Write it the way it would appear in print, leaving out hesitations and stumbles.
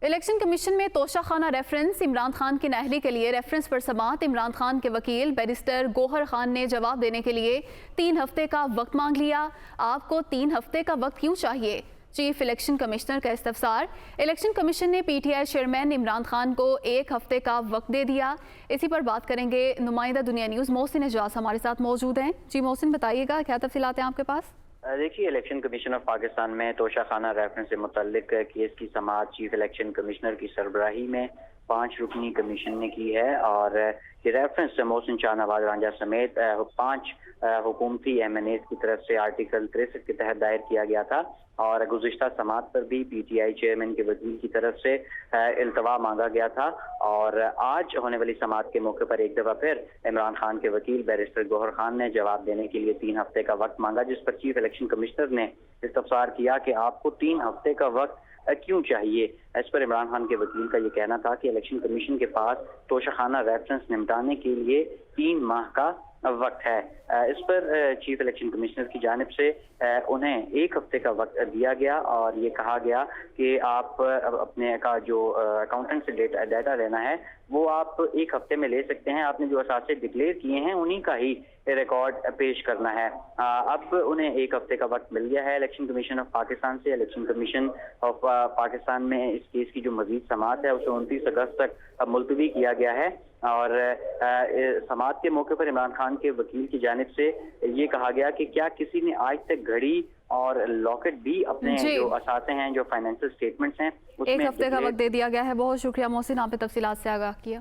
Election commission میں توشہ خانہ reference Imran Khan کی نااہلی کے لیے ریفرنس پر سماعت عمران خان کے وکیل بیرسٹر گوہر خان نے جواب دینے کے لیے 3 ہفتے کا وقت مانگ لیا۔ آپ کو 3 ہفتے کا وقت کیوں چاہیے؟ چیف الیکشن کمشنر کا استفسار۔ الیکشن کمیشن نے P T I chairman Imran Khan کو 1 ہفتے کا وقت دے دیا۔ اسی پر بات کریں گے، نمائندہ دنیا نیوز محسن اجاز ہمارے ساتھ موجود ہیں۔ جی محسن، بتائیے گا کیا تفصیلات ہیں آپ کے پاس؟ دیکھیے، الیکشن کمیشن آف پاکستان میں توشہ خانہ ریفرنس سے متعلق کیس کی سماعت چیف الیکشن کمشنر کی سربراہی میں 5 رکنی کمیشن نے کی ہے، اور یہ ریفرنس محسن شاہ نواز رانجھا سمیت 5 حکومتی ایم این ایز کی طرف سے آرٹیکل 63 کے تحت دائر کیا گیا تھا، اور گزشتہ سماعت پر بھی پی ٹی آئی چیئرمین کے وکیل کی طرف سے التوا مانگا گیا تھا، اور آج ہونے والی سماعت کے موقع پر ایک دفعہ پھر عمران خان کے وکیل بیرسٹر گوہر خان نے جواب دینے کے لیے 3 ہفتے کا وقت مانگا، جس پر چیف الیکشن کمشنر نے استفسار کیا کہ آپ کو 3 ہفتے کا وقت کیوں چاہیے۔ اس پر عمران خان کے وکیل کا یہ کہنا تھا کہ الیکشن کمیشن کے پاس توشہ خانہ ریفرنس نمٹانے کے لیے 3 ماہ کا وقت ہے۔ اس پر چیف الیکشن کمشنر کی جانب سے انہیں 1 ہفتے کا وقت دیا گیا، اور یہ کہا گیا کہ آپ اپنے کا جو اکاؤنٹنٹ سے ڈیٹا لینا ہے وہ آپ 1 ہفتے میں لے سکتے ہیں۔ آپ نے جو اثاثے ڈکلیئر کیے ہیں انہی کا ہی ریکارڈ پیش کرنا ہے۔ اب انہیں 1 ہفتے کا وقت مل گیا ہے الیکشن کمیشن آف پاکستان سے۔ الیکشن کمیشن آف پاکستان میں اس کیس کی جو مزید سماعت ہے اسے 29 اگست تک ملتوی کیا گیا ہے، اور سماعت کے موقع پر عمران خان کے وکیل کی جانب سے یہ کہا گیا کہ کیا کسی نے آج تک گھڑی اور لاکٹ بھی اپنے جو اثاثے ہیں، جو فائنینشل سٹیٹمنٹس ہیں، اس میں 1 ہفتے کا وقت دے دیا گیا ہے۔ بہت شکریہ محسن، آپ نے تفصیلات سے آگاہ کیا۔